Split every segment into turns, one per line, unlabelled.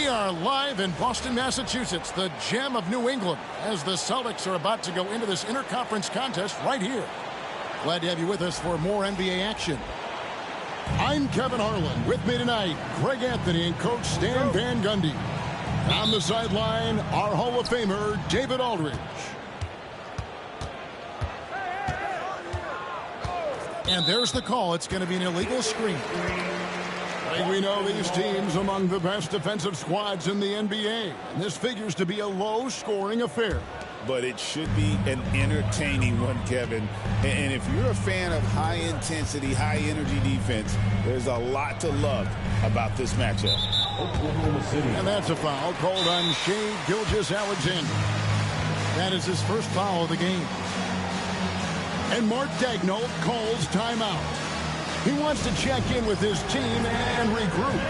We are live in Boston, Massachusetts, the gem of New England, as the Celtics are about to go into this interconference contest right here. Glad to have you with us for more NBA action. I'm Kevin Harlan. With me tonight, Greg Anthony and Coach Stan Van Gundy. On the sideline, our Hall of Famer, David Aldridge. And there's the call. It's going to be an illegal screen. We know these teams among the best defensive squads in the NBA. And this figures to be a low-scoring affair.
But it should be an entertaining one, Kevin. And if you're a fan of high-intensity, high-energy defense, there's a lot to love about this matchup.
And that's a foul called on Shai Gilgeous-Alexander. That is his first foul of the game. And Mark Daigneault calls timeout. He wants to check in with his team and regroup.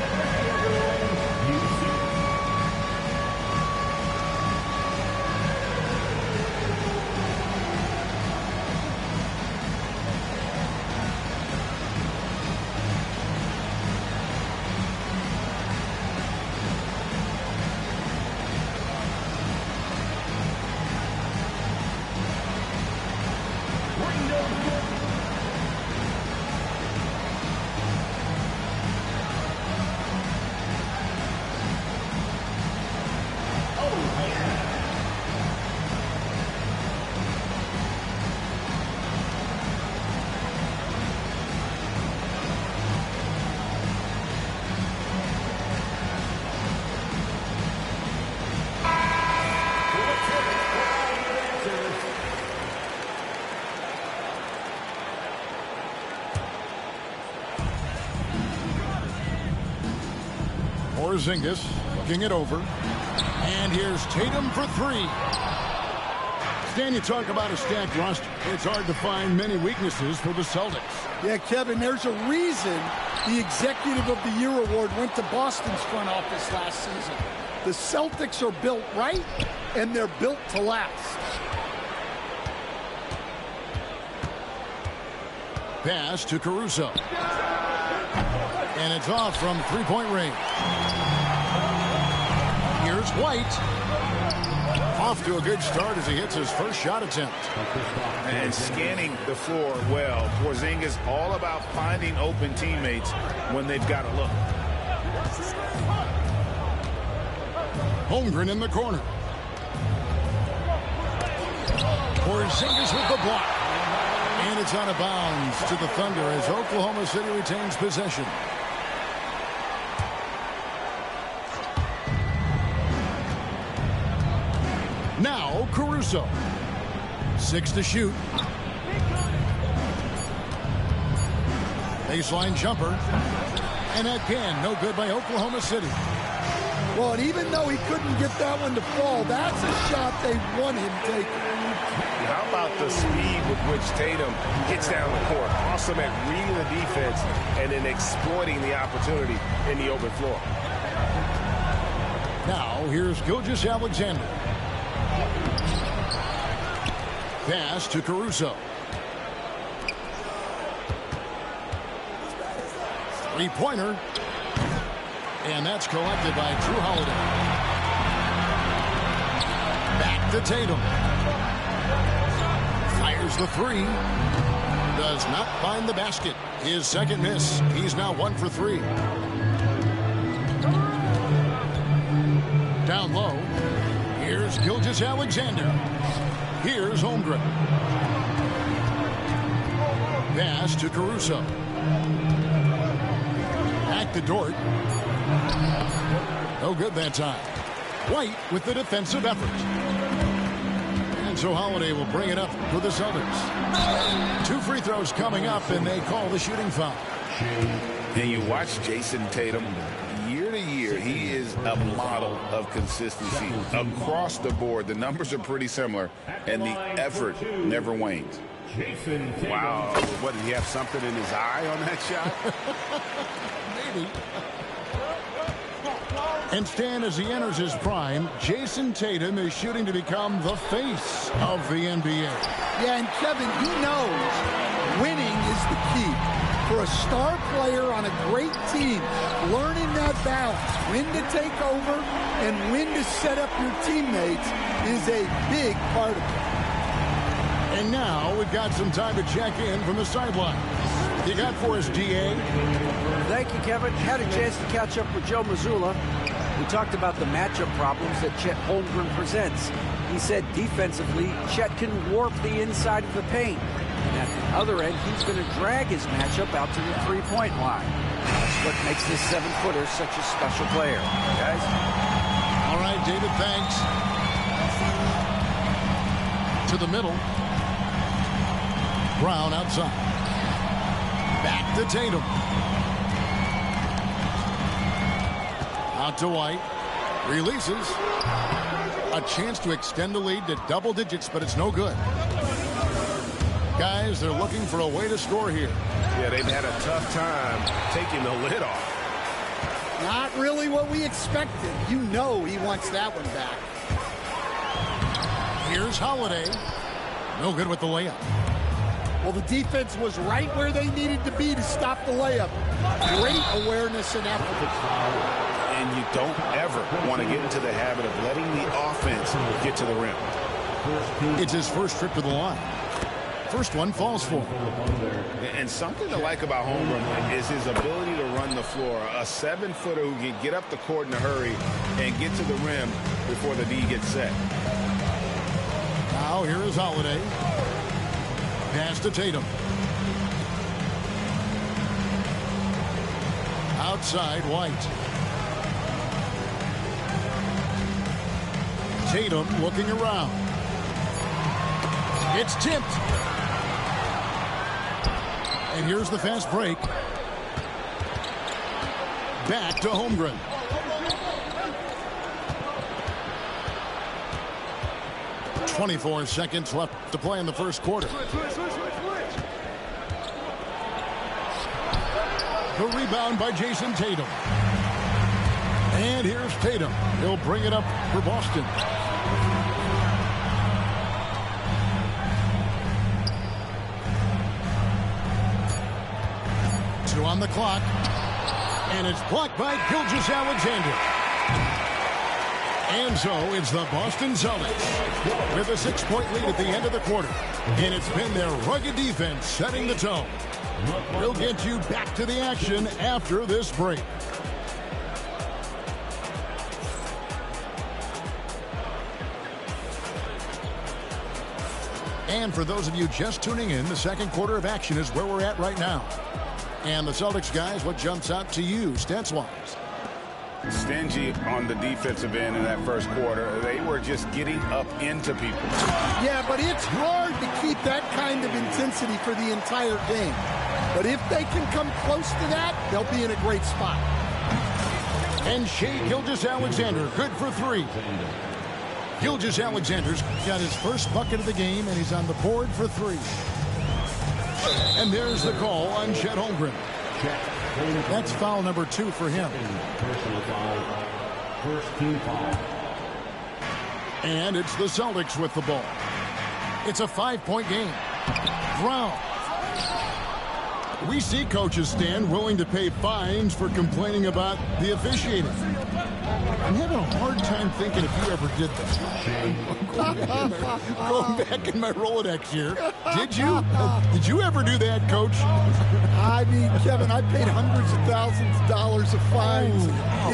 Porzingis looking it over. And here's Tatum for three. Stan, you talk about a stacked roster. It's hard to find many weaknesses for the Celtics.
Yeah, Kevin, there's a reason the Executive of the Year award went to Boston's front office last season. The Celtics are built right, and they're built to last.
Pass to Caruso. And it's off from three-point range. Here's White. Off to a good start as he hits his first shot attempt.
And scanning the floor well. Porzingis all about finding open teammates when they've got a look.
Holmgren in the corner. Porzingis with the block. And it's out of bounds to the Thunder as Oklahoma City retains possession. Now Caruso. 6 to shoot. Baseline jumper. And again, no good by Oklahoma City.
Well, and even though he couldn't get that one to fall, that's a shot they want him taking.
How about the speed with which Tatum gets down the court? Awesome at reading the defense and then exploiting the opportunity in the open floor.
Now, here's Gilgeous-Alexander. Pass to Caruso. Three-pointer. And that's collected by Drew Holiday. Back to Tatum. Fires the three. Does not find the basket. His second miss. He's now 1 for 3. Down low. Here's Gilgeous-Alexander. Here's Holmgren. Pass to Caruso. Back to Dort. No good that time. White with the defensive effort. And so Holiday will bring it up for the Celtics. 2 free throws coming up, and they call the shooting foul.
And you watch Jason Tatum. Year to year, he is a model of consistency. Across the board, the numbers are pretty similar, and the effort never wanes.
Wow. What, did he have something in his eye on that shot?
Maybe. And Stan, as he enters his prime, Jason Tatum is shooting to become the face of the NBA.
Yeah, and Kevin, he knows winning is the key. For a star player on a great team, learning that balance, when to take over and when to set up your teammates, is a big part of it.
And now we've got some time to check in from the sideline. You got for us, DA?
Thank you, Kevin. Had a chance to catch up with Joe Mazzulla. We talked about the matchup problems that Chet Holmgren presents. He said defensively, Chet can warp the inside of the paint. And at the other end, he's going to drag his matchup out to the three-point line. That's what makes this 7-footer such a special player. Guys?
All right, David, thanks. To the middle. Brown outside. Back to Tatum. Out to White. Releases. A chance to extend the lead to double digits, but it's no good. Guys, they're looking for a way to score here.
Yeah, they've had a tough time taking the lid off.
Not really what we expected. You know he wants that one back.
Here's Holiday. No good with the layup.
Well, the defense was right where they needed to be to stop the layup. Great awareness and effort.
And you don't ever want to get into the habit of letting the offense get to the rim.
It's his first trip to the line. First one falls for him.
And something to like about Holmgren is his ability to run the floor. A 7-footer who can get up the court in a hurry and get to the rim before the D gets set.
Now here is Holiday. Pass to Tatum. Outside White. Tatum looking around. It's tipped. And here's the fast break. Back to Holmgren. "24 seconds left to play in the first quarter. The rebound by Jason Tatum. And here's Tatum. He'll bring it up for Boston. Two on the clock. And it's blocked by Gilgeous-Alexander. And so it's the Boston Celtics with a 6-point lead at the end of the quarter. And it's been their rugged defense setting the tone. We'll get you back to the action after this break. And for those of you just tuning in, the second quarter of action is where we're at right now. And the Celtics, guys, what jumps out to you stats-wise?
Stingy on the defensive end in that first quarter. They were just getting up into people.
Yeah, but it's hard to keep that kind of intensity for the entire game. But if they can come close to that, they'll be in a great spot.
And Shai Gilgeous-Alexander, good for 3. Gilgeous-Alexander's got his first bucket of the game, and he's on the board for 3. And there's the call on Chet Holmgren. That's foul number 2 for him.
Personal foul. First team foul.
And it's the Celtics with the ball. It's a 5-point game. Brown. We see coaches stand willing to pay fines for complaining about the officiating. I'm having a hard time thinking if you ever did that. Going back in my Rolodex here. Did you? Did you ever do that, Coach?
I mean, Kevin, I paid hundreds of thousands of dollars of fines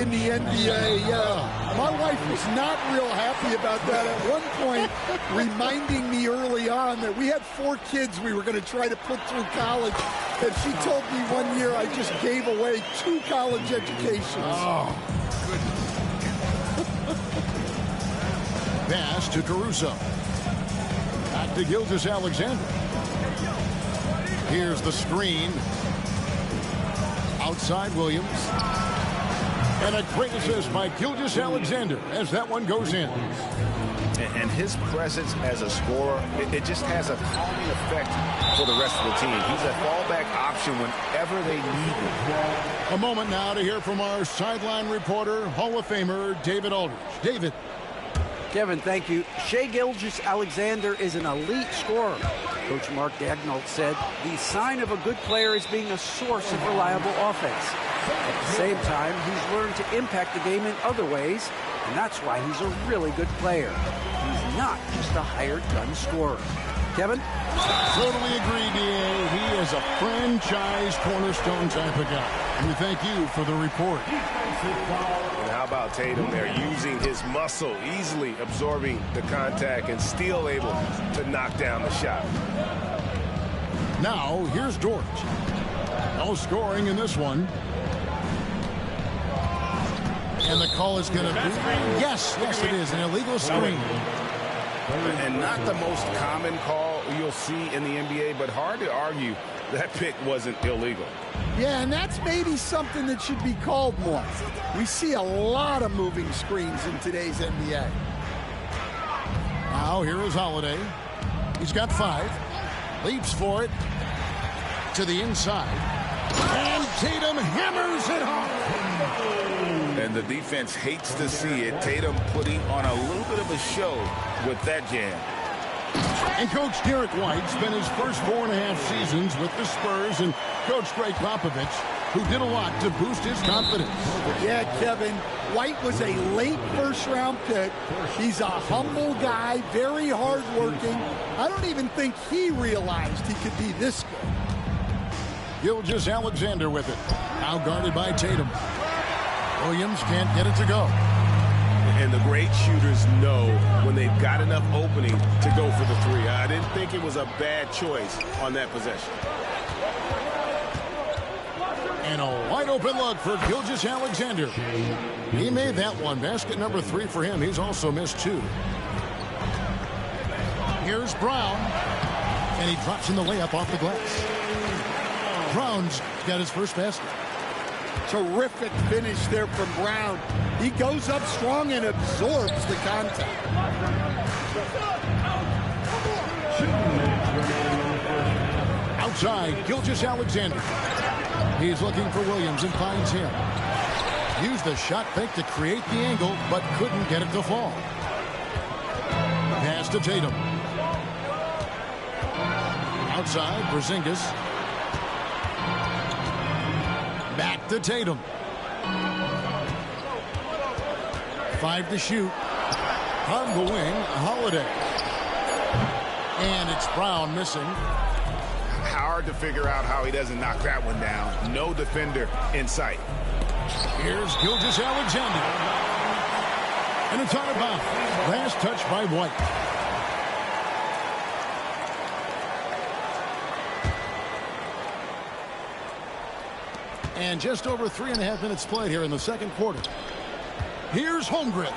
in the NBA. Yeah. My wife was not real happy about that at one point, reminding me early on that we had 4 kids we were going to try to put through college. And she told me one year I just gave away 2 college educations.
Oh, goodness. Pass to Caruso. Back to Gilgeous-Alexander. Here's the screen. Outside Williams. And a great assist by Gilgeous-Alexander as that one goes in.
And his presence as a scorer, it just has a calming effect for the rest of the team. He's a fallback option whenever they need him.
A moment now to hear from our sideline reporter, Hall of Famer David Aldridge. David.
Kevin, thank you. Shai Gilgeous-Alexander is an elite scorer. Coach Mark Daigneault said the sign of a good player is being a source of reliable offense. At the same time, he's learned to impact the game in other ways, and that's why he's a really good player. He's not just a hired gun scorer. Kevin?
Totally agree, D.A. He is a franchise cornerstone type of guy. And we thank you for the report.
And how about Tatum there, using his muscle, easily absorbing the contact and still able to knock down the shot.
Now, here's Dort. No scoring in this one. And the call is going to be, yes, it is, an illegal screen.
And not the most common call you'll see in the NBA, but hard to argue that pick wasn't illegal.
Yeah, and that's maybe something that should be called more. We see a lot of moving screens in today's NBA.
Now, here is Holiday. He's got 5. Leaps for it to the inside. And Tatum hammers it home.
And the defense hates to see it. Tatum putting on a little bit of a show with that jam.
And Coach Derek White spent his first 4.5 seasons with the Spurs and Coach Greg Popovich, who did a lot to boost his confidence.
Yeah, Kevin, White was a late first-round pick. He's a humble guy, very hard-working. I don't even think he realized he could be this good.
Gilgeous-Alexander with it. Now guarded by Tatum. Williams can't get it to go.
And the great shooters know when they've got enough opening to go for the 3. I didn't think it was a bad choice on that possession.
And a wide open look for Gilgeous-Alexander. He made that one. Basket number 3 for him. He's also missed 2. Here's Brown. And he drops in the layup off the glass. Brown's got his first basket.
Terrific finish there from Brown. He goes up strong and absorbs the contact.
Outside, Gilgeous-Alexander. He's looking for Williams and finds him. Used the shot fake to create the angle, but couldn't get it to fall. Pass to Tatum. Outside, Porzingis. Back to Tatum. 5 to shoot. On the wing, Holiday. And it's Brown missing.
Hard to figure out how he doesn't knock that one down. No defender in sight.
Here's Gilgeous-Alexander. And it's out of bounds. Last touch by White. And just over 3.5 minutes played here in the second quarter. Here's Holmgren.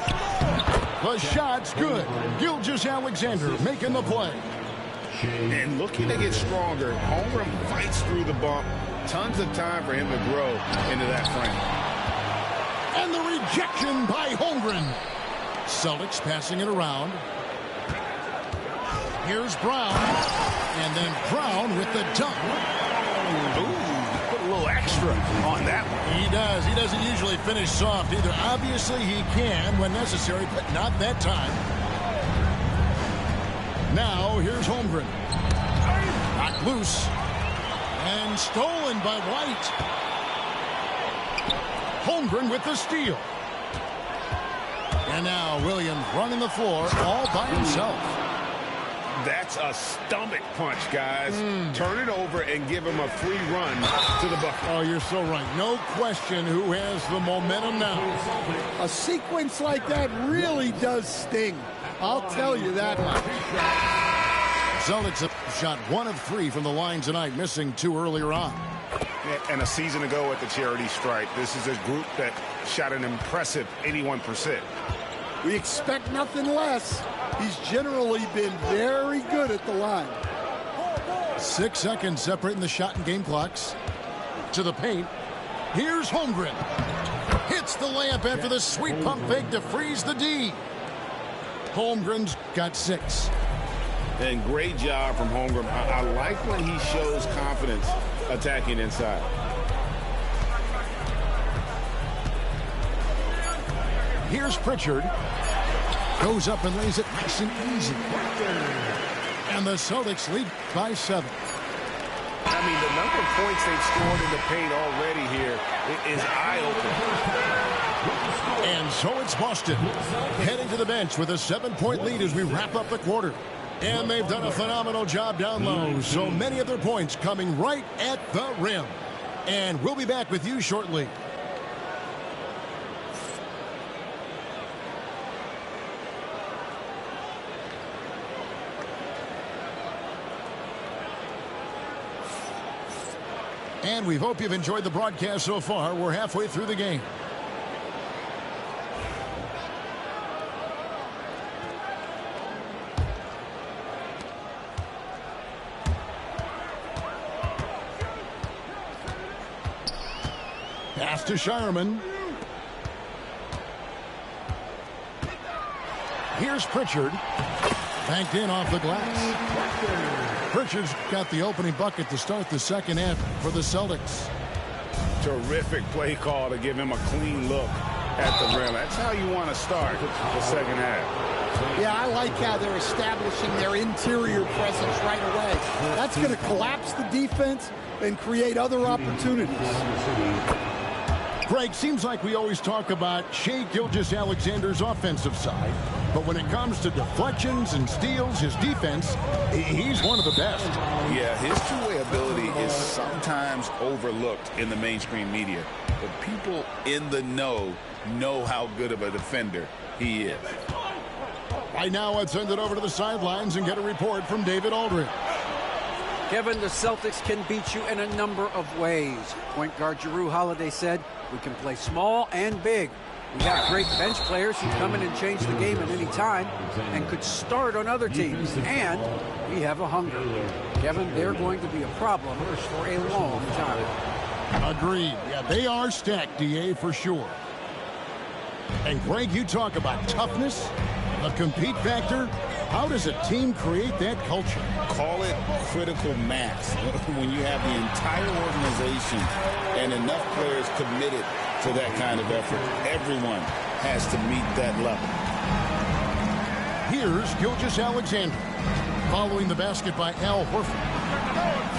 The shot's good. Gilgeous-Alexander making the play.
And looking to get stronger, Holmgren fights through the bump. Tons of time for him to grow into that frame.
And the rejection by Holmgren. Celtics passing it around. Here's Brown. And then Brown with the dunk.
Ooh. A little extra on that one.
He does. He doesn't usually finish soft either. Obviously, he can when necessary, but not that time. Now, here's Holmgren. Knocked loose. And stolen by White. Holmgren with the steal. And now, Williams running the floor all by himself.
That's a stomach punch, guys. Turn it over and give him a free run to the bucket.
Oh, you're so right. No question who has the momentum now.
A sequence like that really does sting. I'll tell you that much.
Celtics have shot 1 of 3 from the line tonight, missing 2 earlier on.
And a season ago at the charity stripe, this is a group that shot an impressive 81%.
We expect nothing less. He's generally been very good at the line.
6 seconds separating the shot and game clocks. To the paint. Here's Holmgren. Hits the layup after the sweet pump fake to freeze the D. Holmgren's got 6.
And great job from Holmgren. I like when he shows confidence attacking inside.
Here's Pritchard. Goes up and lays it nice and easy. And the Celtics lead by 7.
I mean, the number of points they've scored in the paint already here is eye-opening.
And so it's Boston heading to the bench with a 7-point lead as we wrap up the quarter. And they've done a phenomenal job down low. So many of their points coming right at the rim. And we'll be back with you shortly. And we hope you've enjoyed the broadcast so far. We're halfway through the game. Pass to Shireman. Here's Pritchard. Banked in off the glass. Pritchard's got the opening bucket to start the second half for the Celtics.
Terrific play call to give him a clean look at the rim. That's how you want to start the second half.
Yeah, I like how they're establishing their interior presence right away. That's going to collapse the defense and create other opportunities.
Greg, seems like we always talk about Shai Gilgeous-Alexander's offensive side, but when it comes to deflections and steals, his defense, he's one of the best.
Yeah, his two-way ability is sometimes overlooked in the mainstream media, but people in the know how good of a defender he is.
Right now, let's send it over to the sidelines and get a report from David Aldridge.
Kevin, the Celtics can beat you in a number of ways. Point guard Jrue Holiday said, "We can play small and big. We have great bench players who come in and change the game at any time and could start on other teams. And we have a hunger." Kevin, they're going to be a problem for a long time.
Agreed. Yeah, they are stacked, DA, for sure. And Greg, you talk about toughness, a compete factor. How does a team create that culture?
Call it critical mass. When you have the entire organization and enough players committed to that kind of effort, everyone has to meet that level.
Here's Gilgeous-Alexander, following the basket by Al Horford.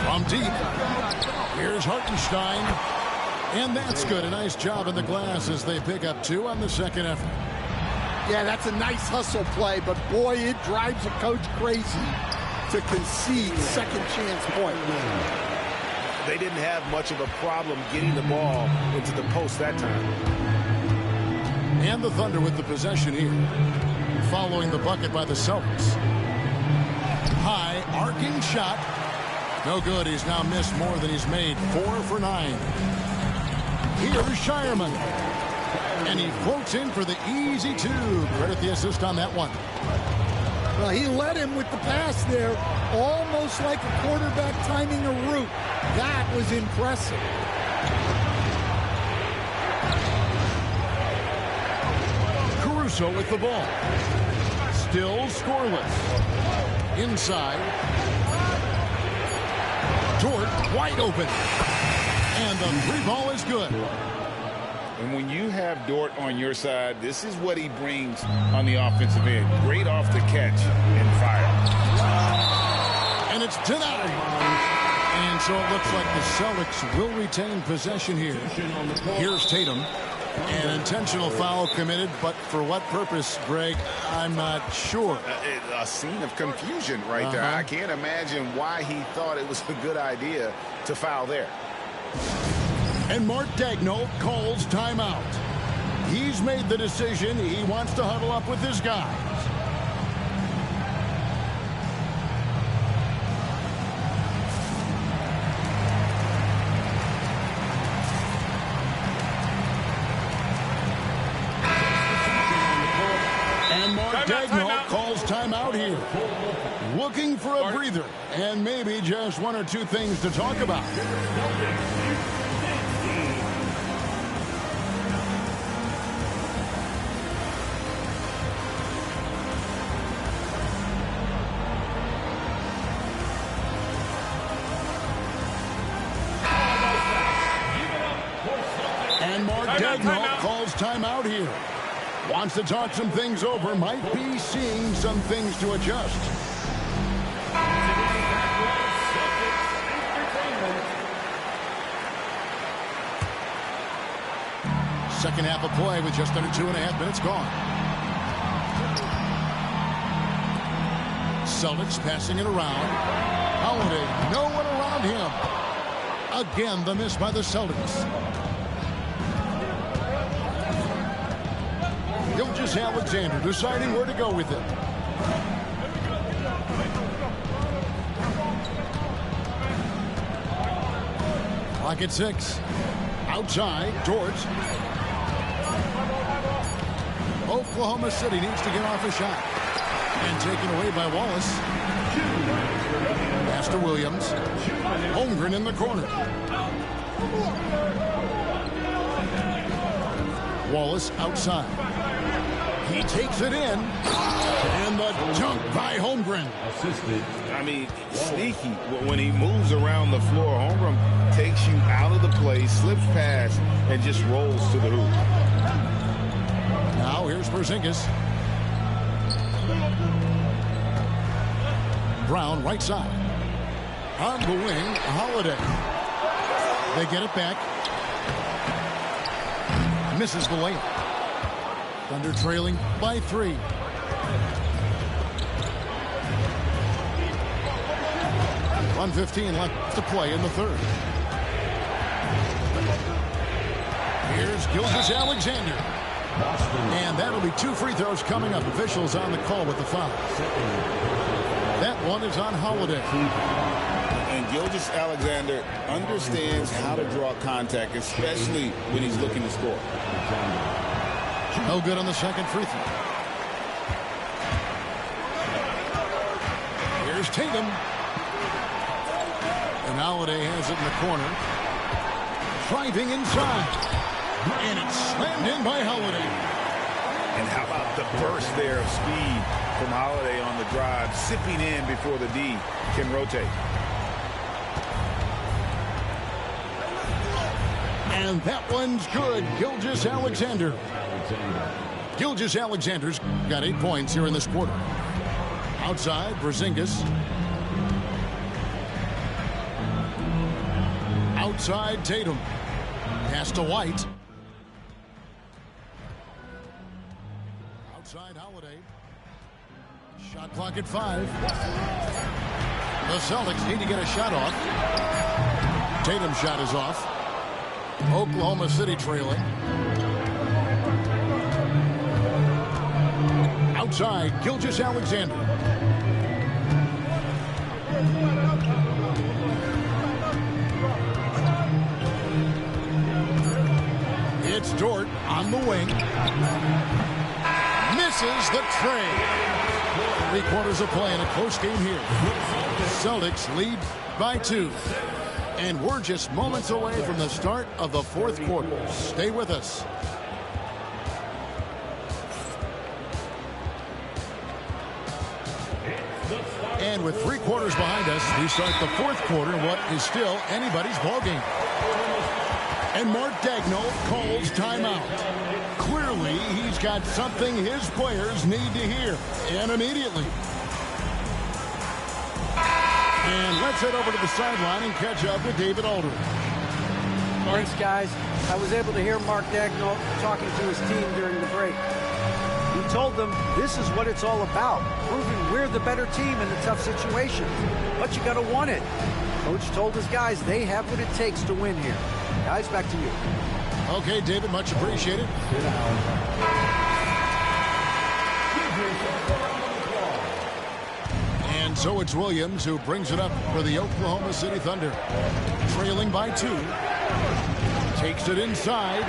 From deep, here's Hartenstein. And that's good. A nice job in the glass as they pick up 2 on the second effort.
Yeah, that's a nice hustle play, but boy, it drives a coach crazy to concede second chance point.
They didn't have much of a problem getting the ball into the post that time.
And the Thunder with the possession here, following the bucket by the Celtics. High arcing shot. No good. He's now missed more than he's made. 4 for 9. Here's Shireman. And he floats in for the easy 2. Credit the assist on that one.
Well, he led him with the pass there, almost like a quarterback timing a route. That was impressive.
Caruso with the ball. Still scoreless. Inside. Dort wide open. And the 3 ball is good.
And when you have Dort on your side, this is what he brings on the offensive end. Great off the catch and fire.
And it's denied. And so it looks like the Celtics will retain possession here. Here's Tatum. An intentional foul committed, but for what purpose, Greg? I'm not sure.
A scene of confusion right there. I can't imagine why he thought it was a good idea to foul there.
And Mark Daigneault calls timeout. He's made the decision. He wants to huddle up with his guys. And Mark Daigneault calls timeout here. Looking for a breather and maybe just 1 or 2 things to talk about. And Mark Daigneault calls timeout here. Wants to talk some things over. Might be seeing some things to adjust. Second half of play with just under 2.5 minutes gone. Celtics passing it around. Holiday, no one around him. Again, the miss by the Celtics. Gilgeous-Alexander deciding where to go with it. Clock at 6. Outside, George. Oklahoma City needs to get off a shot. And taken away by Wallace. Pass to Williams. Holmgren in the corner. Wallace outside. He takes it in. And the dunk by Holmgren.
I mean, sneaky. When he moves around the floor, Holmgren takes you out of the play, slips past, and just rolls to the hoop.
Now here's Porzingis. Brown right side. On the wing, Holiday. They get it back. Misses the layup. Thunder trailing by 3. .115 left to play in the third. Here's Gilgeous-Alexander. And that'll be 2 free throws coming up. Officials on the call with the foul. That one is on Holiday.
And Gilgeous-Alexander understands how to draw contact, especially when he's looking to score.
No good on the second free throw. Here's Tatum. And Holiday has it in the corner. Driving inside. And it's slammed in by Holiday.
And how about the burst there of speed from Holiday on the drive, zipping in before the D can rotate.
And that one's good. Gilgeous-Alexander. Gilgeous-Alexander's got 8 points here in this quarter. Outside, Porzingis. Outside, Tatum. Pass to White. Outside, Holiday. Shot clock at 5. The Celtics need to get a shot off. Tatum's shot is off. Oklahoma City trailing. Outside, Gilgeous-Alexander. It's Dort on the wing. Misses the tray. 3 quarters of play in a close game here. Celtics lead by 2. And we're just moments away from the start of the 4th quarter. Stay with us. And with 3 quarters behind us, we start the 4th quarter in what is still anybody's ballgame. And Mark Daigneault calls timeout. Clearly, he's got something his players need to hear, and immediately. And let's head over to the sideline and catch up with David Aldridge.
Thanks, guys. I was able to hear Mark Daigneault talking to his team during the break. He told them this is what it's all about, proving we're the better team in the tough situations. But you got to want it. Coach told his guys they have what it takes to win here. Guys, back to you.
Okay, David, much appreciated. And so it's Williams who brings it up for the Oklahoma City Thunder. Trailing by 2. Takes it inside.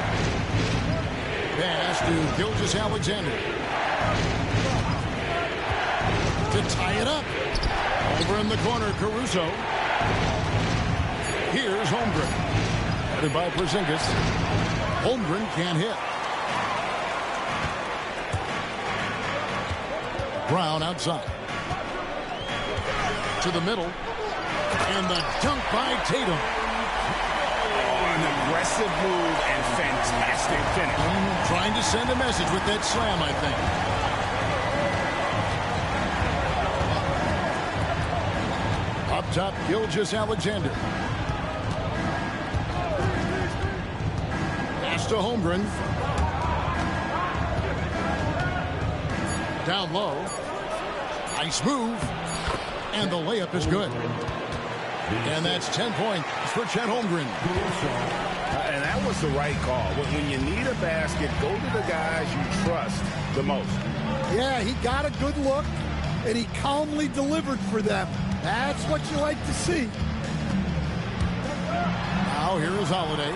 Pass to Gilgeous-Alexander. To tie it up. Over in the corner, Caruso. Here's Holmgren. Headed by Porzingis. Holmgren can't hit. Brown outside. To the middle. And the dunk by Tatum.
Oh, and a
aggressive move and fantastic finish.
Trying to send a message with that slam, I think. Up top, Gilgeous-Alexander. Pass to Holmgren. Down low. Nice move. And the layup is good. And that's 10 points for Chet Holmgren.
And that was the right call. When you need a basket, go to the guys you trust the most.
Yeah, he got a good look, and he calmly delivered for them. That's what you like to see.
Now here is Holiday.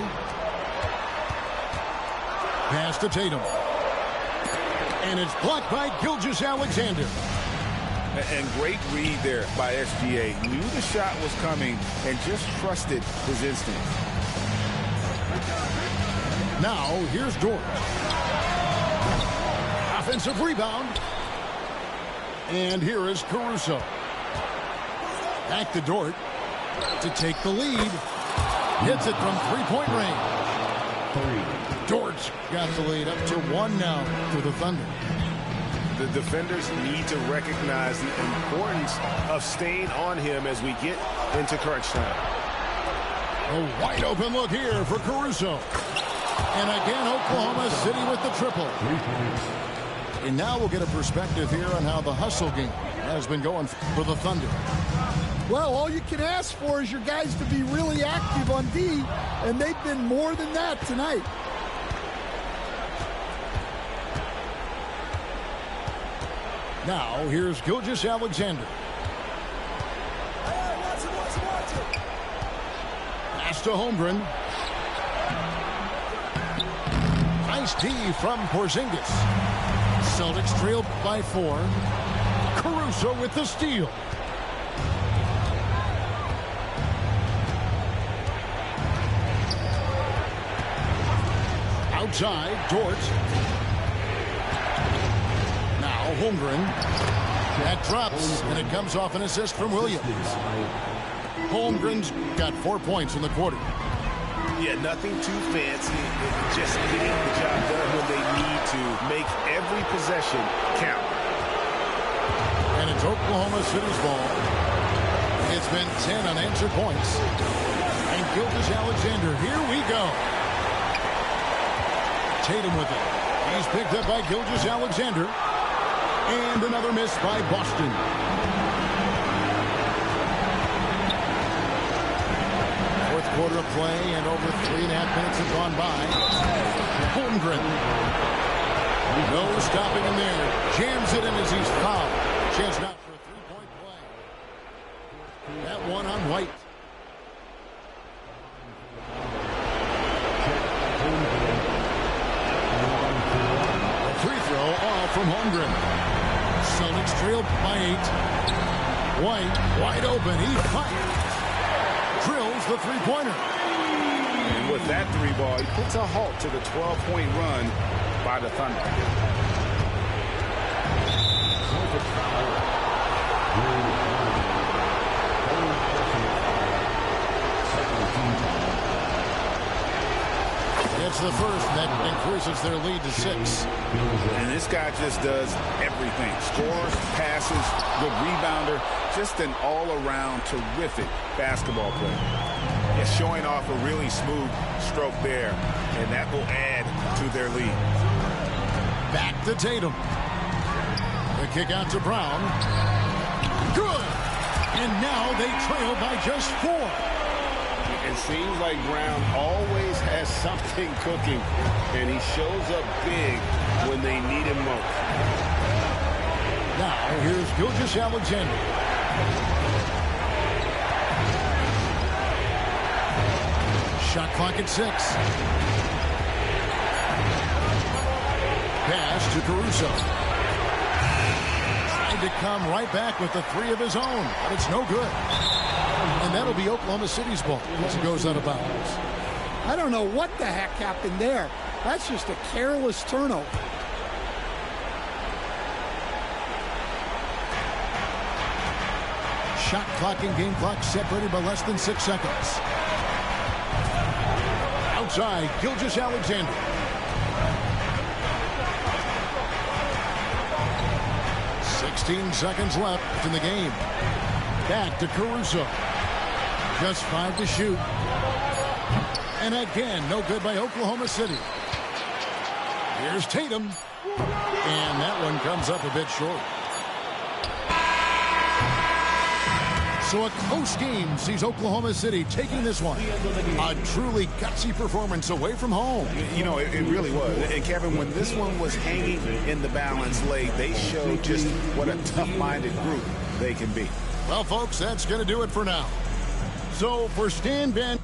Pass to Tatum. And it's blocked by Gilgeous-Alexander.
And great read there by SGA. Knew the shot was coming and just trusted his instincts.
Now here's Dort. Offensive rebound. And here is Caruso. Back to Dort to take the lead. Hits it from three-point range. Dort's got the lead up to 1 now for the Thunder.
The defenders need to recognize the importance of staying on him as we get into crunch time.
A wide open look here for Caruso. And again, Oklahoma City with the triple. And now we'll get a perspective here on how the hustle game has been going for the Thunder.
Well, all you can ask for is your guys to be really active on D, and they've been more than that tonight.
Now, here's Gilgeous-Alexander. Pass to Holmgren. Nice D from Porzingis. Celtics trailed by 4. Caruso with the steal. Outside, Dort. Now Holmgren. That drops, and it comes off an assist from Williams. Holmgren's got 4 points in the quarter.
Yeah, nothing too fancy. Just getting the job done when they need to. Make every possession count.
And it's Oklahoma City's ball. It's been 10 unanswered points. And Gilgeous-Alexander, here we go. Tatum with it. He's picked up by Gilgeous-Alexander. And another miss by Boston. Fourth quarter of play, and over 3.5 minutes have gone by. Holmgren. No stopping him there. Jams it in as he's fouled. Chance now for a three-point play. That one on White. A free throw off from Holmgren. Celtics trailed by 8. White wide open. He fires. Drills the three-pointer.
And with that 3-ball, he puts a halt to the 12-point run by the Thunder.
It's the first, and that increases their lead to 6.
And this guy just does everything. Scores, passes, good rebounder. Just an all-around terrific basketball player. Yeah, showing off a really smooth stroke there, and that will add to their lead.
Back to Tatum. The kick out to Brown. Good! And now they trail by just 4.
It seems like Brown always has something cooking, and he shows up big when they need him most.
Now, here's Gilgeous-Alexander. Shot clock at 6. Pass to Caruso. Trying to come right back with the 3 of his own, but it's no good. And that'll be Oklahoma City's ball as it goes out of bounds.
I don't know what the heck happened there. That's just a careless turnover.
Shot clock and game clock separated by less than 6 seconds. inside, Gilgeous-Alexander. Seconds left in the game. Back to Caruso. Just 5 to shoot. And again, no good by Oklahoma City. Here's Tatum. And that one comes up a bit short. So a close game sees Oklahoma City taking this one. A truly gutsy performance away from home.
You know, it really was. And Kevin, when this one was hanging in the balance late, they showed just what a tough-minded group they can be.
Well, folks, that's going to do it for now. So for Stan Van...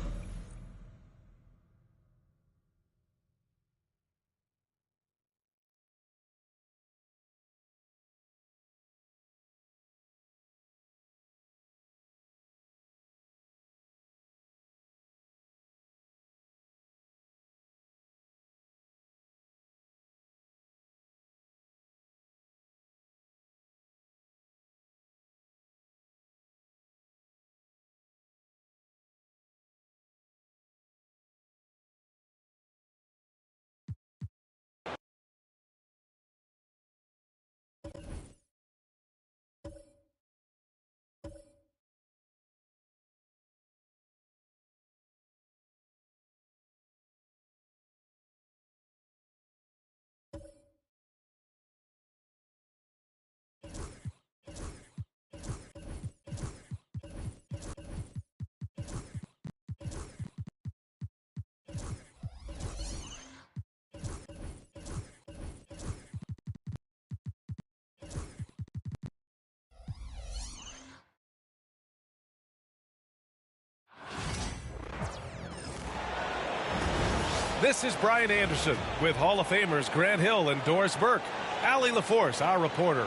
This is Brian Anderson with Hall of Famers Grant Hill and Doris Burke. Allie LaForce, our reporter.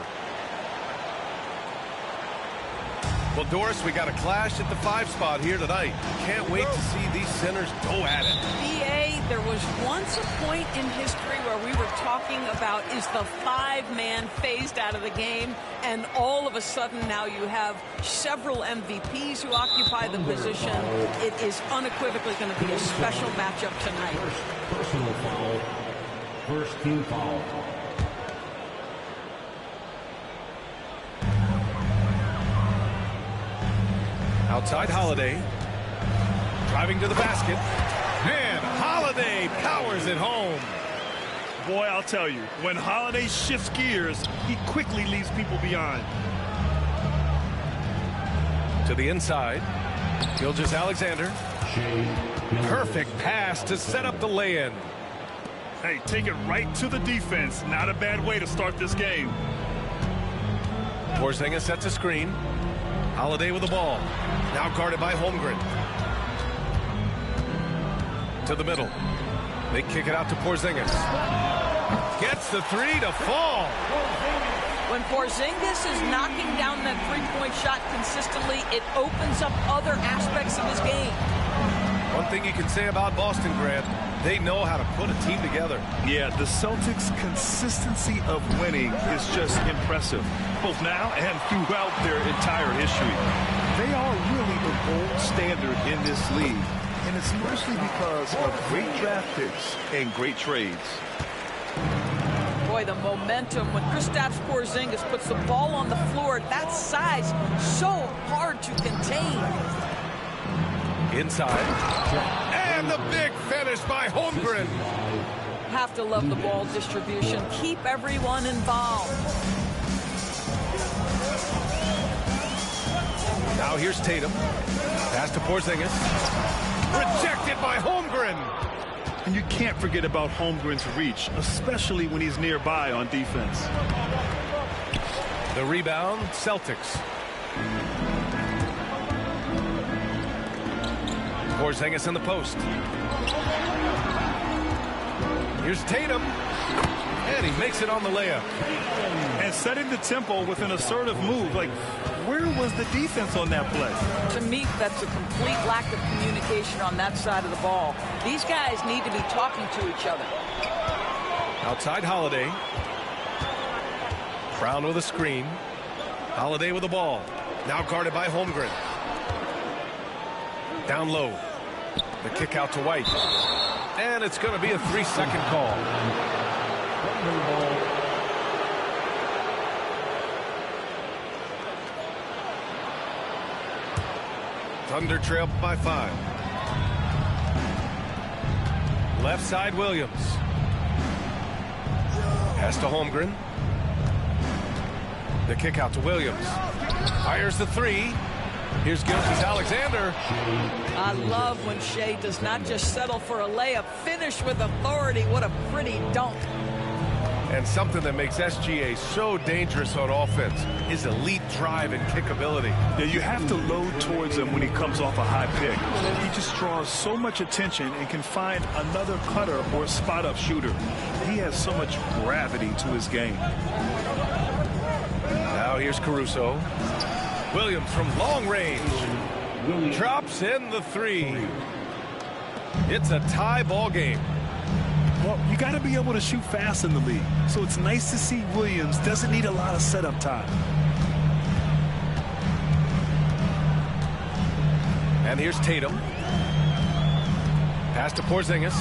Well, Doris, we got a clash at the 5 spot here tonight. Can't wait to see these centers go at it.
BA, there was once a point in history where we were talking about, is the 5-man phased out of the game? And all of a sudden now you have several MVPs who occupy the position. It is unequivocally going to be a special matchup tonight.
Personal foul. First team foul.
Outside Holiday. Driving to the basket. And Holiday powers it home.
Boy, I'll tell you, when Holiday shifts gears, he quickly leaves people behind.
To the inside. Gilgeous-Alexander. Perfect pass to set up the lay-in.
Hey, take it right to the defense. Not a bad way to start this game.
Porzingis sets a screen. Holiday with the ball. Now guarded by Holmgren. To the middle. They kick it out to Porzingis. Gets the 3 to fall.
When Porzingis is knocking down that three-point shot consistently, it opens up other aspects of his game.
One thing you can say about Boston, Grant, they know how to put a team together.
Yeah, the Celtics' consistency of winning is just impressive, both now and throughout their entire history. They are really the gold standard in this league, and it's mostly because of great draft picks and great trades.
Boy, the momentum when Kristaps Porzingis puts the ball on the floor, that size, so hard to contain.
Inside. And the big finish by Holmgren.
Have to love the ball distribution. Keep everyone involved.
Now here's Tatum. Pass to Porzingis. Rejected by Holmgren.
And you can't forget about Holmgren's reach, especially when he's nearby on defense.
The rebound, Celtics. Porzingis in the post. Here's Tatum. And he makes it on the layup.
And setting the tempo with an assertive move. Like, where was the defense on that play?
To me, that's a complete lack of communication on that side of the ball. These guys need to be talking to each other.
Outside Holiday. Brown with a screen. Holiday with the ball. Now guarded by Holmgren. Down low. The kick out to White. And it's going to be a 3-second call. Thunder trail by 5. Left side, Williams. Pass to Holmgren. The kick out to Williams. Fires the 3. Here's Gilgeous-Alexander.
I love when Shea does not just settle for a layup. Finish with authority. What a pretty dunk.
And something that makes SGA so dangerous on offense is elite drive and kickability.
Yeah, you have to load towards him when he comes off a high pick. He just draws so much attention and can find another cutter or spot-up shooter. He has so much gravity to his game.
Now here's Caruso. Williams from long range. Drops in the 3. It's a tie ball game.
Well, you got to be able to shoot fast in the league. So it's nice to see Williams doesn't need a lot of setup time.
And here's Tatum. Pass to Porzingis.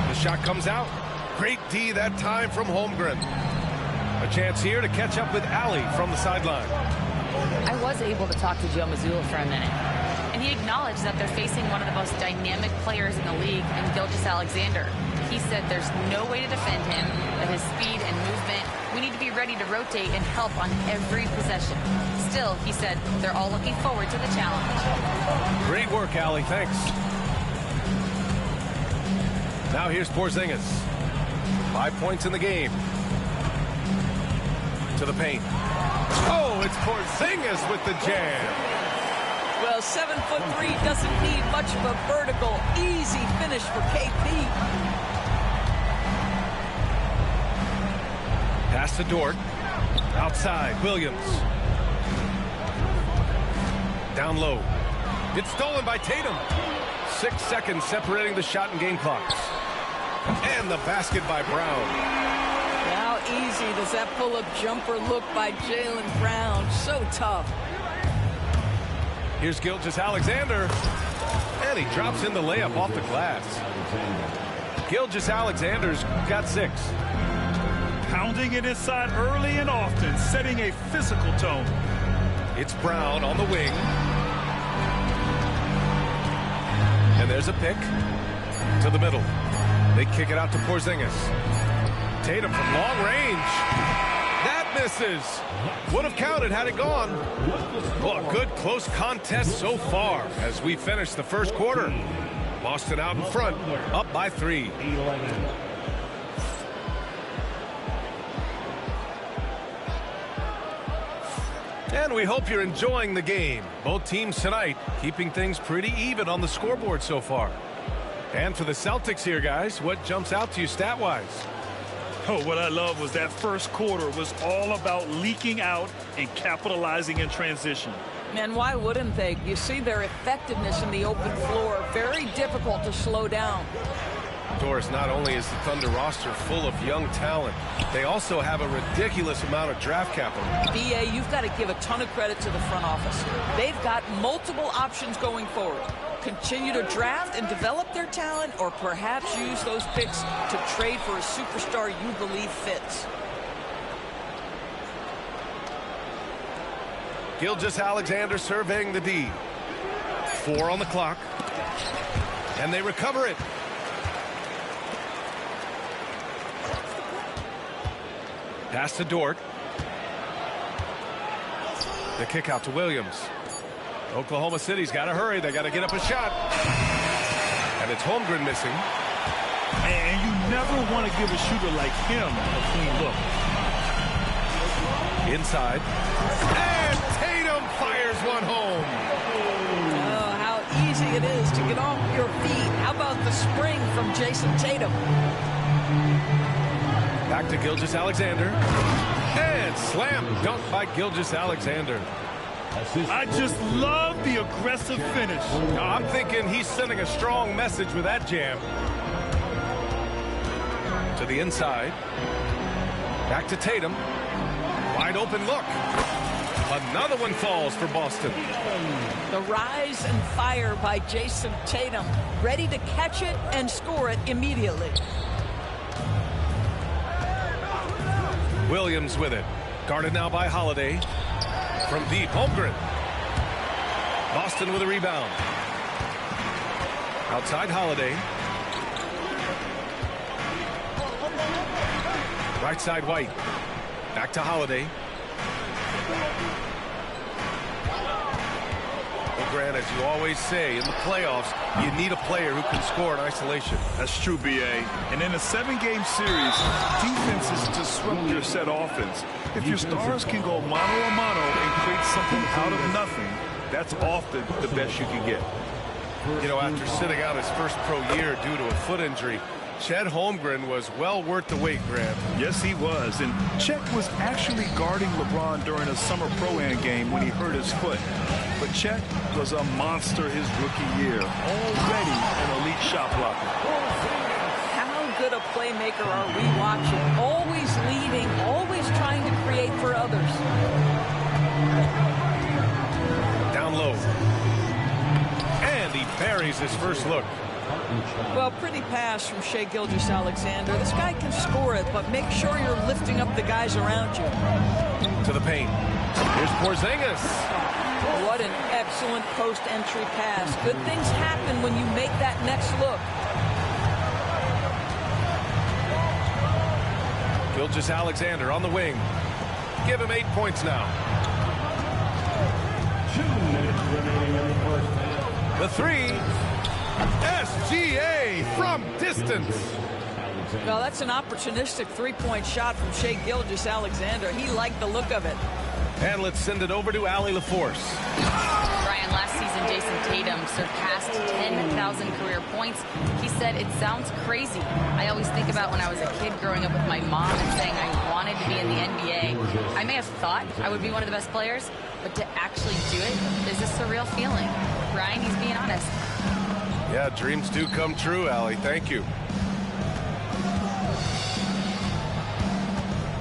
The shot comes out. Great D that time from Holmgren. A chance here to catch up with Allie from the sideline.
I was able to talk to Joe Mazzulla for a minute, and he acknowledged that they're facing one of the most dynamic players in the league in Gilgeous-Alexander. He said there's no way to defend him, that his speed and movement, we need to be ready to rotate and help on every possession. Still, he said they're all looking forward to the challenge.
Great work, Allie. Thanks. Now here's Porzingis. 5 points in the game. To the paint. Oh, it's Porzingis with the jam.
Well, 7'3" doesn't need much of a vertical, easy finish for KP.
Pass to Dort. Outside, Williams. Down low. It's stolen by Tatum. 6 seconds separating the shot and game clocks. And the basket by Brown.
How easy does that pull-up jumper look by Jaylen Brown? So tough.
Here's Gilgeous-Alexander. And he drops in the layup off the glass. Gilgeous-Alexander's got 6.
Pounding it inside early and often, setting a physical tone.
It's Brown on the wing. And there's a pick to the middle. They kick it out to Porzingis. Tatum from long range. That misses. Would have counted had it gone. Well, a good close contest so far as we finish the first quarter. Boston out in front, up by 3. And we hope you're enjoying the game. Both teams tonight keeping things pretty even on the scoreboard so far. And for the Celtics here, guys, what jumps out to you stat-wise?
Oh, what I love was that first quarter was all about leaking out and capitalizing in transition.
And why wouldn't they? You see their effectiveness in the open floor. Very difficult to slow down.
Doris, not only is the Thunder roster full of young talent, they also have a ridiculous amount of draft capital.
BA, you've got to give a ton of credit to the front office. They've got multiple options going forward. Continue to draft and develop their talent, or perhaps use those picks to trade for a superstar you believe fits.
Gilgeous-Alexander surveying the D. 4 on the clock. And they recover it. Pass to Dort. The kick out to Williams. Oklahoma City's got to hurry. They got to get up a shot. And it's Holmgren missing.
And you never want to give a shooter like him a clean look.
Inside. And Tatum fires one home.
Oh, how easy it is to get off your feet. How about the spring from Jason Tatum?
Back to Gilgeous-Alexander. And slam dunk by Gilgeous-Alexander.
I just love the aggressive finish.
I'm thinking he's sending a strong message with that jam. To the inside. Back to Tatum. Wide open look. Another one falls for Boston.
The rise and fire by Jason Tatum, ready to catch it and score it immediately.
Williams with it. Guarded now by Holiday. From deep, Holmgren. Boston with a rebound. Outside Holiday. Right side White. Back to Holiday. Well, Grant, as you always say, in the playoffs, you need a player who can score in isolation.
That's true, B.A. And in a 7-game series, defenses disrupt your set offense. If your stars can go mano-a-mano and create something out of nothing, that's often the best you can get.
You know, after sitting out his first pro year due to a foot injury, Chet Holmgren was well worth the wait, Grant.
Yes, he was. And Chet was actually guarding LeBron during a summer pro-am game when he hurt his foot. But Chet was a monster his rookie year, already an elite shot blocker.
How good a playmaker are we watching? Always leading, always trying to create for others.
Down low. And he buries his first look.
Well, pretty pass from Shai Gilgeous-Alexander. This guy can score it, but make sure you're lifting up the guys around you.
To the paint. Here's Porzingis.
What an excellent post-entry pass. Good things happen when you make that next look.
Gilgeous-Alexander on the wing. Give him 8 points now.
2 minutes remaining in the first half.
The three. SGA from distance.
Well, that's an opportunistic three-point shot from Shai Gilgeous-Alexander. He liked the look of it.
And let's send it over to Allie LaForce.
Brian, last season, Jason Tatum surpassed 10,000 career points. He said, it sounds crazy. I always think about when I was a kid growing up with my mom and saying I wanted to be in the NBA. I may have thought I would be one of the best players, but to actually do it is a surreal feeling. Brian, he's being honest.
Yeah, dreams do come true, Allie. Thank you.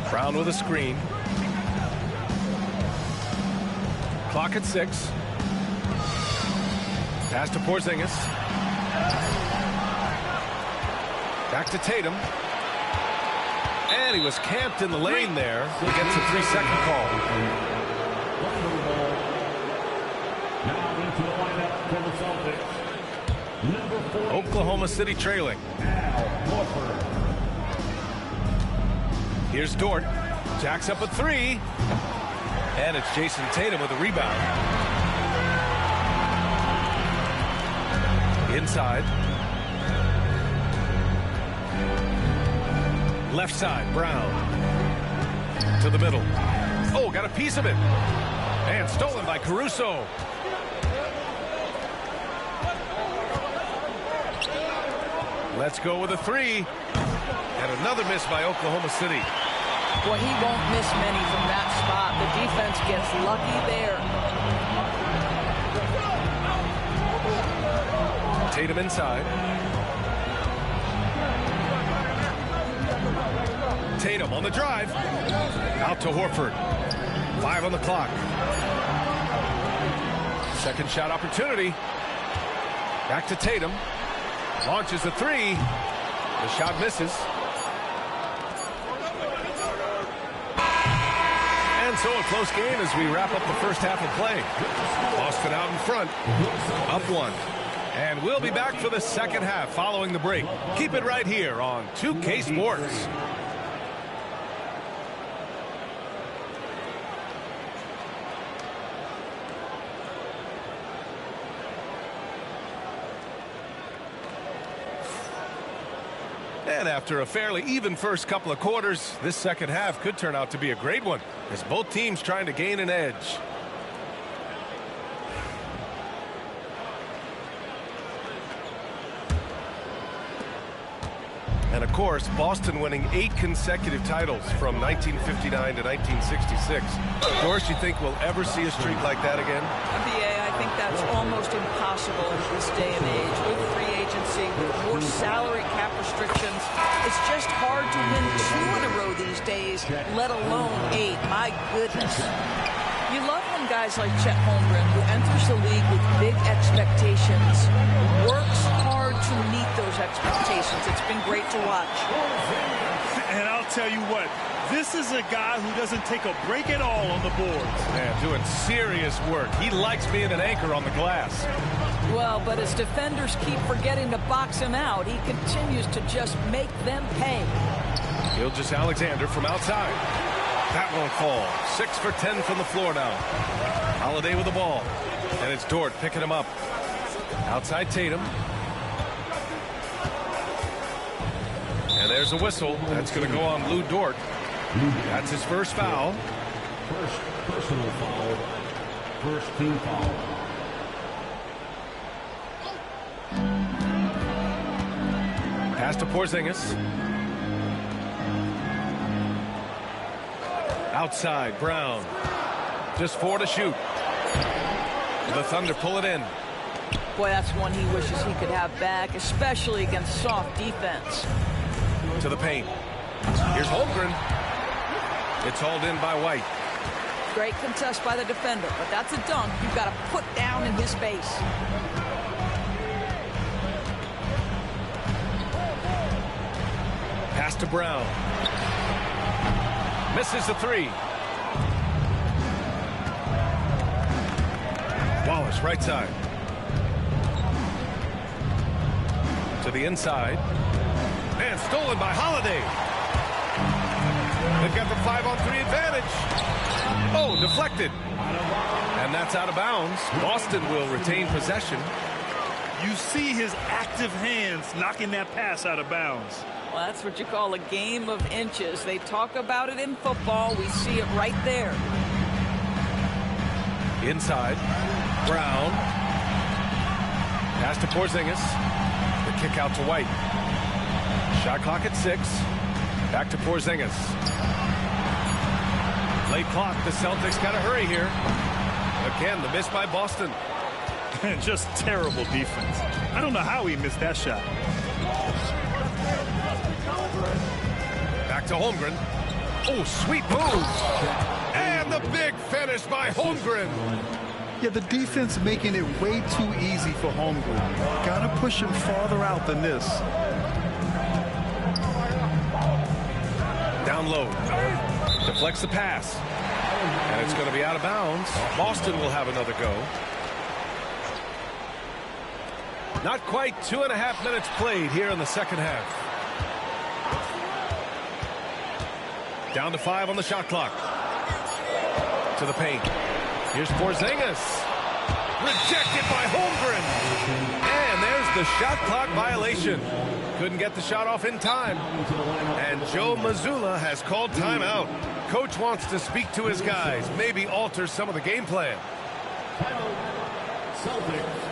Brown with a screen. Clock at 6. Pass to Porzingis. Back to Tatum. And he was camped in the lane there. He gets a 3-second call.
Now into the lineup for the Celtics.
Oklahoma City trailing. Here's Dort. Jacks up a 3. And it's Jason Tatum with a rebound. Inside. Left side, Brown. To the middle. Oh, got a piece of it. And stolen by Caruso. Let's go with a 3. And another miss by Oklahoma City.
Well, he won't miss many from that spot. The defense gets lucky there.
Tatum inside. Tatum on the drive. Out to Horford. 5 on the clock. Second shot opportunity. Back to Tatum. Launches a 3. The shot misses. And so a close game as we wrap up the first half of play. Boston out in front. Up 1. And we'll be back for the second half following the break. Keep it right here on 2K Sports. And after a fairly even first couple of quarters, this second half could turn out to be a great one as both teams trying to gain an edge. And of course, Boston winning 8 consecutive titles from 1959 to 1966. Of course, you think we'll ever see a streak like that again?
NBA, I think that's almost impossible in this day and age. With free agency, with more salary cap restrictions, it's just hard to win 2 in a row these days, let alone 8. My goodness. You love watching guys like Chet Holmgren, who enters the league with big expectations, works hard to meet those expectations. It's been great to watch.
And I'll tell you what, this is a guy who doesn't take a break at all on the boards.
Man, doing serious work. He likes being an anchor on the glass.
Well, but as defenders keep forgetting to box him out, he continues to just make them pay.
Gilgeous-Alexander from outside. That won't fall. 6 for 10 from the floor now. Holiday with the ball. And it's Dort picking him up. Outside Tatum. And there's a whistle. That's going to go on Lou Dort. That's his first foul.
First personal foul. First team foul.
Pass to Porzingis. Outside, Brown. Just 4 to shoot. The Thunder pull it in.
Boy, that's one he wishes he could have back, especially against soft defense.
To the paint. Here's Holmgren. It's hauled in by White.
Great contest by the defender, but that's a dunk you've got to put down in his face.
Pass to Brown. Misses the 3. Wallace, right side. To the inside. And stolen by Holiday. They've got the 5-on-3 advantage. Oh, deflected. And that's out of bounds. Boston will retain possession.
You see his active hands knocking that pass out of bounds.
Well, that's what you call a game of inches. They talk about it in football. We see it right there.
Inside. Brown. Pass to Porzingis. The kick out to White. Shot clock at 6. Back to Porzingis. Late clock. The Celtics got to hurry here. Again, the miss by Boston.
Just terrible defense. I don't know how he missed that shot.
Back to Holmgren. Oh, sweet move. And the big finish by Holmgren.
Yeah, the defense making it way too easy for Holmgren. Gotta push him farther out than this.
Down low. Deflects the pass. And it's going to be out of bounds. Boston will have another go. Not quite 2.5 minutes played here in the second half. Down to 5 on the shot clock. To the paint. Here's Porzingis. Rejected by Holmgren. And there's the shot clock violation. Couldn't get the shot off in time. And Joe Mazzulla has called timeout. Coach wants to speak to his guys, maybe alter some of the game plan.
Celtics.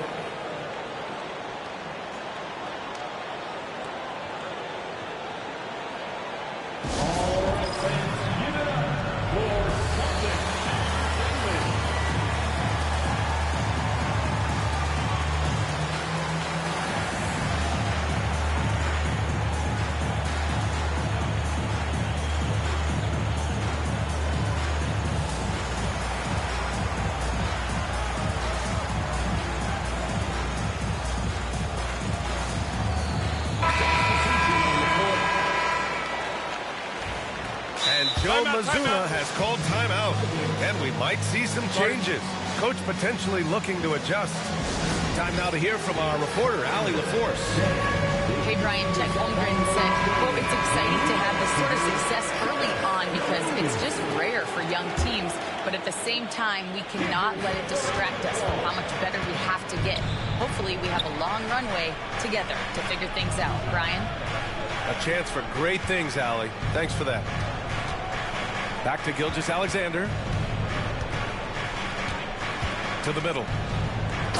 Joe Mazzulla has called timeout, and we might see some changes. Coach potentially looking to adjust. Time now to hear from our reporter, Allie LaForce.
Hey, Brian, Chet Holmgren said, quote, it's exciting to have this sort of success early on because it's just rare for young teams. But at the same time, we cannot let it distract us from how much better we have to get. Hopefully, we have a long runway together to figure things out. Brian?
A chance for great things, Allie. Thanks for that. Back to Gilgeous-Alexander. To the middle.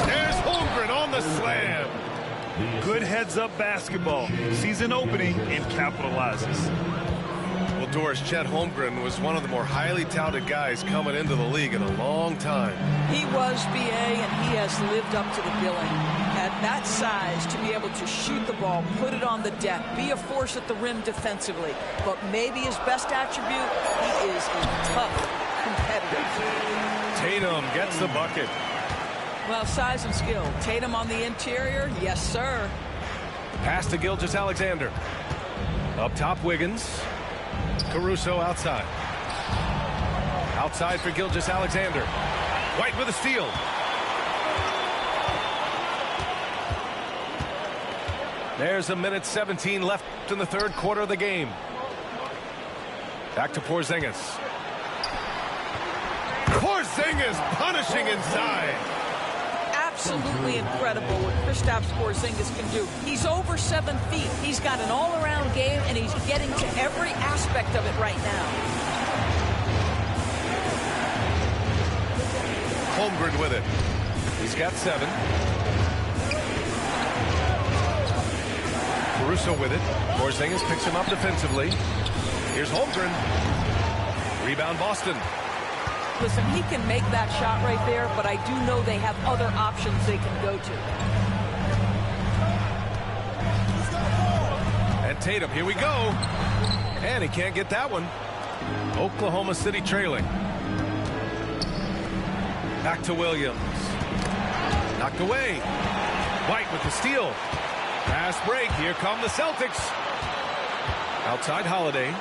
There's Holmgren on the slam.
Good heads-up basketball. Sees an opening and capitalizes.
Well, Doris, Chet Holmgren was one of the more highly touted guys coming into the league in a long time.
He was, BA, and he has lived up to the billing. At that size, to be able to shoot the ball, put it on the deck, be a force at the rim defensively. But maybe his best attribute, he is a tough competitor.
Tatum gets the bucket.
Well, size and skill. Tatum on the interior. Yes, sir.
Pass to Gilgeous-Alexander. Up top, Wiggins. Caruso outside. Outside for Gilgeous-Alexander. White with a steal. There's a minute 17 left in the third quarter of the game. Back to Porzingis. Porzingis punishing inside.
Absolutely incredible what Kristaps Porzingis can do. He's over 7 feet. He's got an all-around game, and he's getting to every aspect of it right now.
Holmgren with it. He's got 7. Caruso with it. Porzingis picks him up defensively. Here's Holmgren. Rebound Boston.
Listen, he can make that shot right there, but I do know they have other options they can go to.
And Tatum, here we go. And he can't get that one. Oklahoma City trailing. Back to Williams. Knocked away. White with the steal. Pass break. Here come the Celtics. Outside Holiday.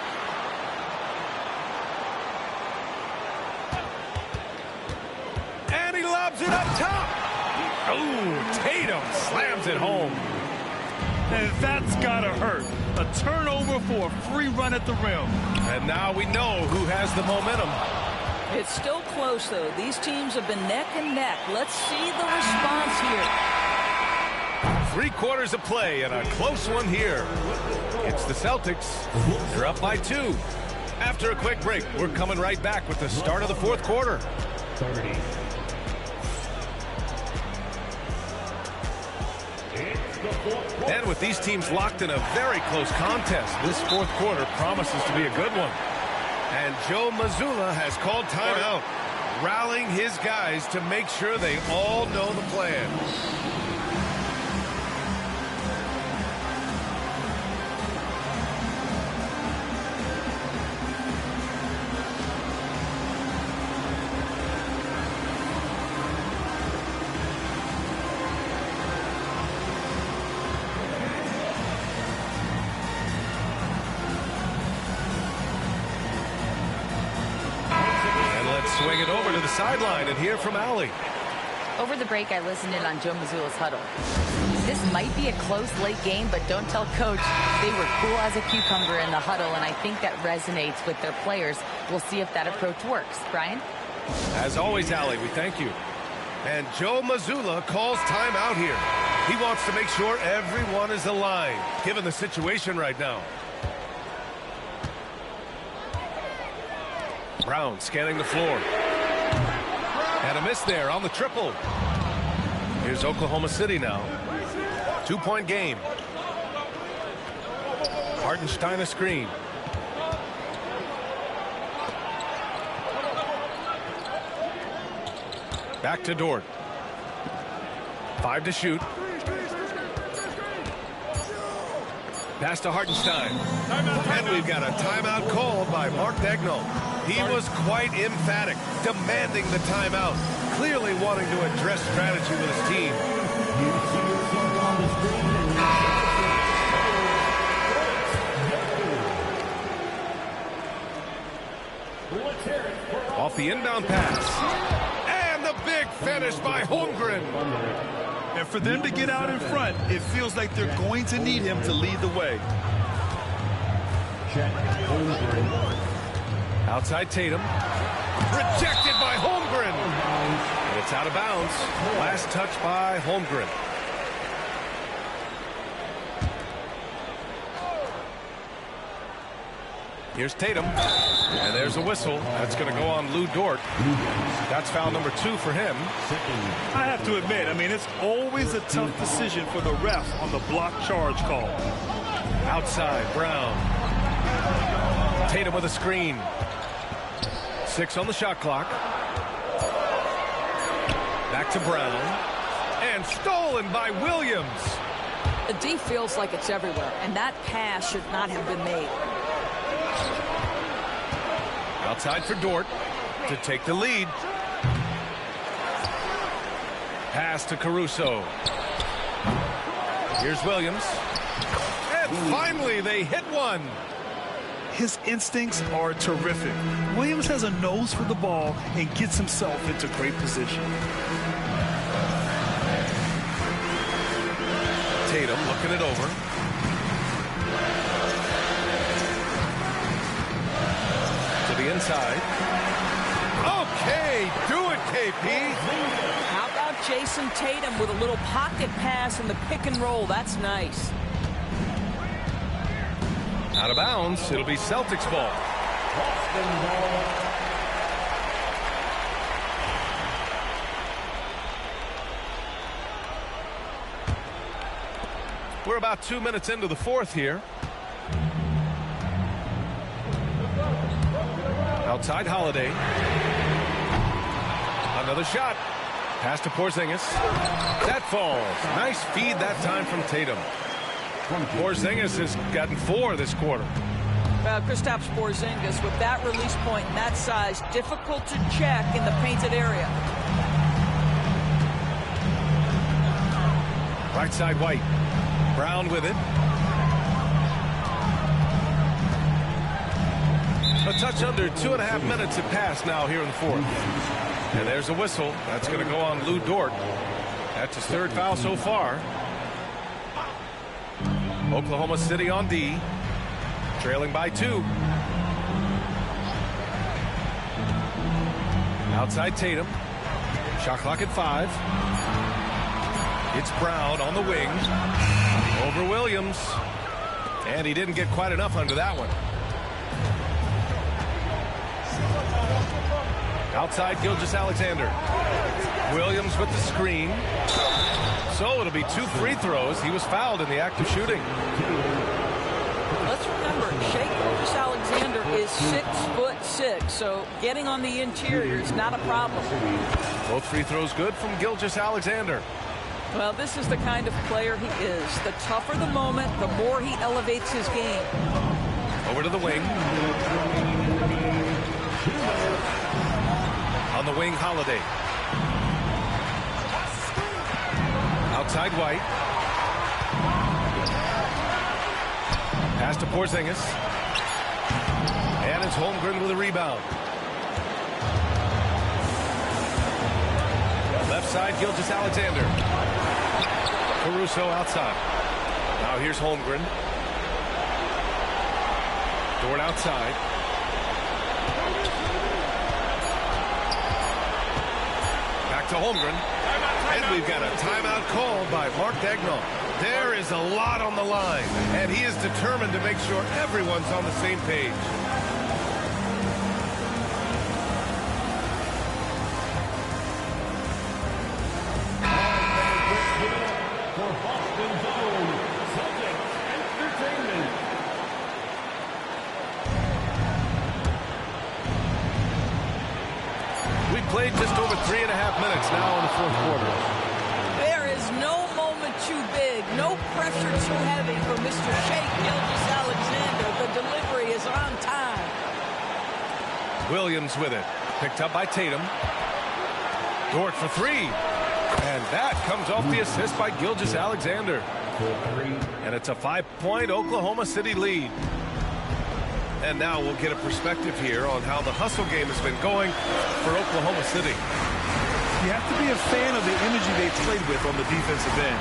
And he lobs it up top. Oh, Tatum slams it home.
And that's gotta hurt. A turnover for a free run at the rim.
And now we know who has the momentum.
It's still close, though. These teams have been neck and neck. Let's see the response here.
3 quarters of play and a close one here. It's the Celtics. They're up by 2. After a quick break, we're coming right back with the start of the fourth quarter.
30.
And with these teams locked in a very close contest, this fourth quarter promises to be a good one. And Joe Mazzulla has called timeout, rallying his guys to make sure they all know the plan. Swing it over to the sideline and hear from Allie.
Over the break, I listened in on Joe Mazzulla's huddle. This might be a close late game, but don't tell Coach. They were cool as a cucumber in the huddle, and I think that resonates with their players. We'll see if that approach works. Brian?
As always, Allie, we thank you. And Joe Mazzulla calls timeout here. He wants to make sure everyone is aligned, given the situation right now. Brown scanning the floor. And a miss there on the triple. Here's Oklahoma City now. 2-point game. Hartenstein a screen. Back to Dort. 5 to shoot. Pass to Hartenstein. And we've got a timeout called by Mark Daigneault. He was quite emphatic, demanding the timeout, clearly wanting to address strategy with his team. Off the inbound pass. And the big finish by Holmgren.
And for them to get out in front, it feels like they're going to need him to lead the way.
Outside Tatum. Rejected by Holmgren. And it's out of bounds. Last touch by Holmgren. Here's Tatum. And there's a whistle. That's going to go on Lou Dort. That's foul number 2 for him.
I have to admit, it's always a tough decision for the ref on the block charge call.
Outside, Brown. Tatum with a screen. 6 on the shot clock. Back to Brown. And stolen by Williams.
The D feels like it's everywhere, and that pass should not have been made.
Outside for Dort to take the lead. Pass to Caruso. Here's Williams. And finally, they hit one.
His instincts are terrific. Williams has a nose for the ball and gets himself into great position.
Tatum looking it over. To the inside. Okay, do it, KP.
How about Jason Tatum with a little pocket pass in the pick and roll? That's nice.
Out of bounds. It'll be Celtics ball. We're about 2 minutes into the fourth here. Outside Holiday. Another shot. Pass to Porzingis. That falls. Nice feed that time from Tatum. Porzingis has gotten 4 this quarter.
Well, Kristaps Porzingis with that release point and that size, difficult to check in the painted area.
Right side White. Brown with it. A touch under 2.5 minutes have passed now here in the fourth. And there's a whistle. That's going to go on Lou Dort. That's his 3rd foul so far. Oklahoma City on D. Trailing by 2. Outside Tatum. Shot clock at 5. It's Brown on the wing. Over Williams. And he didn't get quite enough under that one. Outside Gilgeous-Alexander. Williams with the screen. So it'll be 2 free throws. He was fouled in the act of shooting.
Let's remember, Shai Gilgeous-Alexander is 6'6", so getting on the interior is not a problem.
Both free throws good from Gilgeous-Alexander.
Well, this is the kind of player he is. The tougher the moment, the more he elevates his game.
Over to the wing. On the wing, Holiday. Outside White. Pass to Porzingis. And it's Holmgren with a rebound. Left side, Gilgeous-Alexander. Caruso outside. Now here's Holmgren. Dort outside. Back to Holmgren. And we've got a timeout called by Mark Daigneault. There is a lot on the line, and he is determined to make sure everyone's on the same page. We've played just over 3.5 minutes now in the fourth quarter.
There is no moment too big, no pressure too heavy for Mr. Shai Gilgeous-Alexander. The delivery is on time.
Williams with it. Picked up by Tatum. Dort for 3. And that comes off the assist by Gilgeous-Alexander. And it's a 5-point Oklahoma City lead. And now we'll get a perspective here on how the hustle game has been going for Oklahoma City.
You have to be a fan of the energy they played with on the defensive end.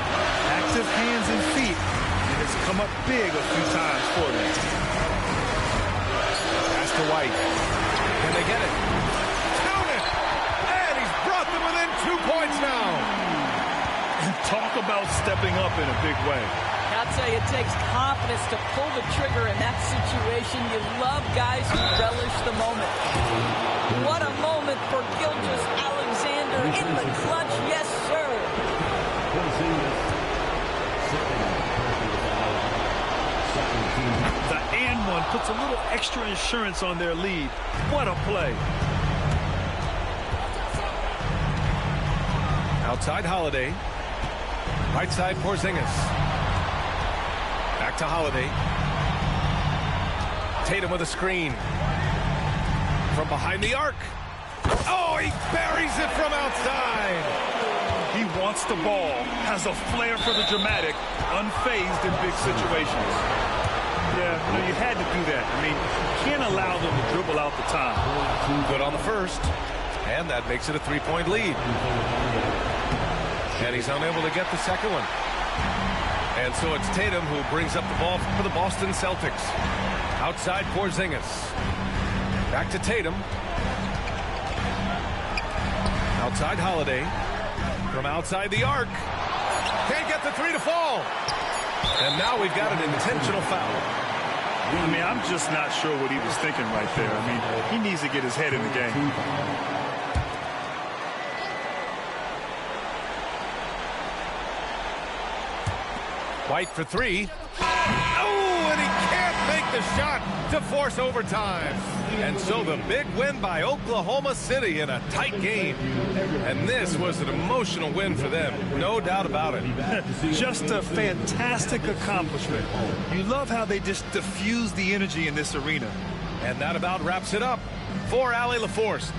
Active hands and feet, and it's come up big a few times for them.
Pass to White. Can they get it? Count it! And he's brought them within 2 points now.
And talk about stepping up in a big way.
I'll tell you, it takes confidence to pull the trigger in that situation. You love guys who relish the moment. What a moment for Gilgeous-Alexander in the clutch. Yes, sir.
The and one puts a little extra insurance on their lead. What a play.
Outside Holiday. Right side Porzingis. Back to Holiday. Tatum with a screen. From behind the arc. Oh, he buries it from outside.
He wants the ball, has a flair for the dramatic, unfazed in big situations. Yeah, you had to do that. I mean, you can't allow them to dribble out the time.
Good on the first, and that makes it a 3-point lead. And he's unable to get the second one. And so it's Tatum who brings up the ball for the Boston Celtics. Outside Porzingis. Back to Tatum. Outside Holiday. From outside the arc. Can't get the three to fall. And now we've got an intentional foul.
I mean, I'm just not sure what he was thinking right there. I mean, he needs to get his head in the game.
White for three. Oh, and he can't make the shot to force overtime. And so the big win by Oklahoma City in a tight game. And this was an emotional win for them, no doubt about it.
Just a fantastic accomplishment. You love how they just diffuse the energy in this arena.
And that about wraps it up for Allie LaForce.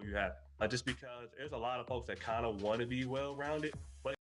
You have just because there's a lot of folks that kind of want to be well-rounded, but